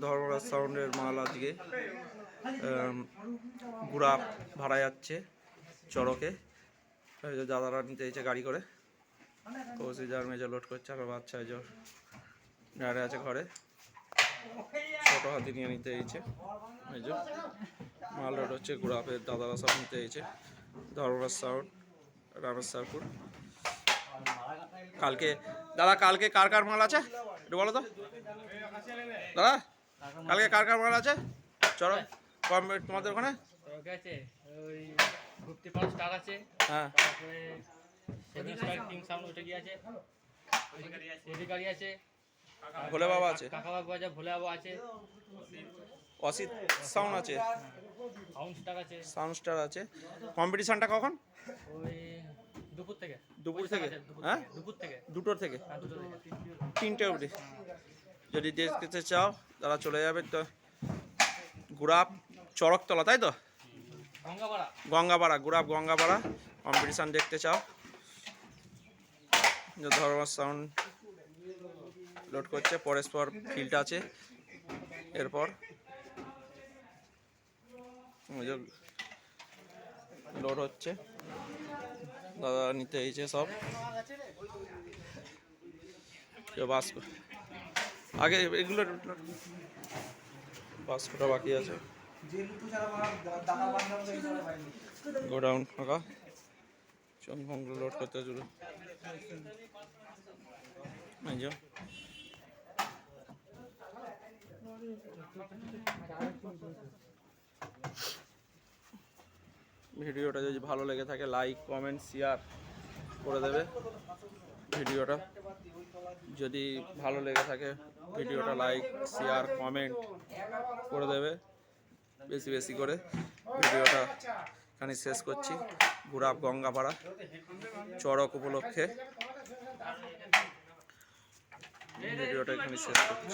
ধর্মরাজ সাউন্ডের মাল আজকে গুড়া ভাড়া যাচ্ছে চড়কে। দাদারা নিতে এসেছে গাড়ি করে, কৌশি যার মেজর লোড করছে, আর বাচ্চা জোর দাঁড়িয়ে আছে ঘরে, ছোটো হাতি নিয়ে নিতে এসেছে। মেজর মাল লোড হচ্ছে, গুড়াপের দাদারা সব নিতে এসেছে। ধর্মরাজ সাউন্ড, রামেশ্বরপুর। কালকে দাদা, কালকে কার কার মাল আছে একটু বলো তো দাদা, কালকে কার কার মাল আছে চলো কম তোমাদের ওখানে? হ্যাঁ, ভোলে বাবা আছে, অসিত সাউন্ড আছে, সাউন্ড স্টার আছে। কম্পিটিশনটা কখন? দুপুর থেকে হ্যাঁ, দুটোর থেকে 3টে অবধি। যদি দেখতে চাও তারা চলে যাবে তো গুড়াপ চড়কতলা, তাই তো গঙ্গাপাড়া, গুড়াপ গঙ্গাপাড়া। কম্পিটিশান দেখতে চাও, ধর্মরাজ সাউন্ড লোড করছে, পরস্পর ফিল্ড আছে, এরপর লোড হচ্ছে, দাদা নিতে এসেছে সব। বাস আগে এগুলো বাস্কটা বাকি আছে, গোডাউন ফাঁকা, চমকগুলো লোড করতে চলো। ভিডিওটা যদি ভালো লেগে থাকে লাইক কমেন্ট শেয়ার করে দেবে। ভিডিওটা যদি ভালো লেগে থাকে ভিডিওটা লাইক শেয়ার কমেন্ট করে দেবে বেশি বেশি করে। ভিডিওটা এখানে শেষ করছি। গুড়াপ গঙ্গাপাড়া চড়ক উপলক্ষে ভিডিওটা এখানে শেষ করছি।